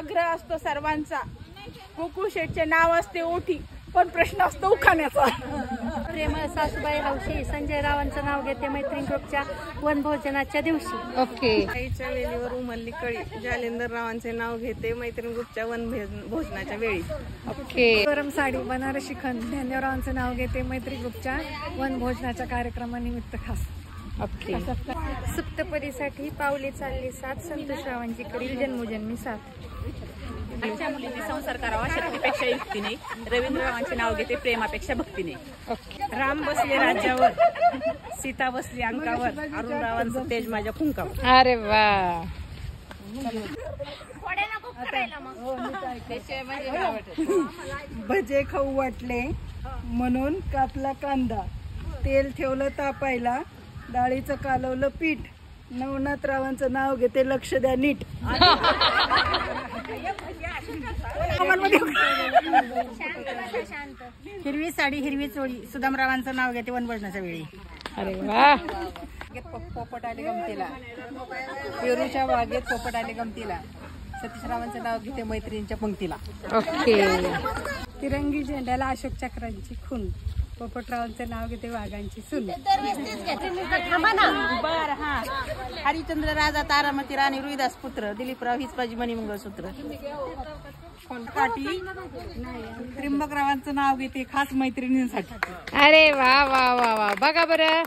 आग्रह असतो सर्वांचा, गोकुळ शेठचे नाव असते ओठी, पण प्रश्न असतो उखाण्याचा। प्रेमळ सासूबाई हौशी संजय रावांचं नाव घेते मैत्रीण ग्रुपच्या वनभोजनाच्या दिवशी। ओके। आईच्या वेलीवर उमलली कळी जालिंदर रावांचे नाव घेते मैत्रीण ग्रुपच्या वनभोजनाच्या वेळी। ओके। गरम साडी बनारसी खंड ज्ञानेवरावांचं नाव घेते मैत्री ग्रुपच्या वनभोजनाच्या कार्यक्रमानिमित्त खास। ओके। सुप्तपदीसाठी पावले चालली साथ संतोष रावांची करील जन्मोजन्मी साथ। आजच्या मुलींनी संसार करावा शक्तीपेक्षा युक्तीने, रवींद्ररावांचे नाव घेते प्रेमापेक्षा भक्तीने। राम बसले राज्यावर, सीता बसली अंकावर, अरुणरावांचं तेज माझ्या कुंकावर। अरे वा। भजे खाऊ वाटले म्हणून कापला कांदा, तेल ठेवलं तापायला, डाळीचं कालवलं पीठ, नवनाथरावांचं नाव घेते लक्ष द्या नीट। हिरवी साडी हिरवी चोळी सुदामरावांचं नाव घेते वनभोजनाच्या वेळी। अरे वा। पोपट आले गमतीला, पेरूच्या बागेत पोपट आले गमतीला, सतीशरावांचं नाव घेते मैत्रिणीच्या पंक्तीला। ओके। तिरंगी झेंड्याला अशोक चक्रांची खून, पोपटरावांचं नाव घेते वाघांची सून। बर हा, हरिश्चंद्र राजा तारामती राणी रुईदास पुत्र, दिलीपराव हीच माझी मणिमंगळसूत्र। काठी त्रिंबकरावांचं नाव घेते खास मैत्रिणींसाठी। अरे वा वा वा वा। बघा बरं।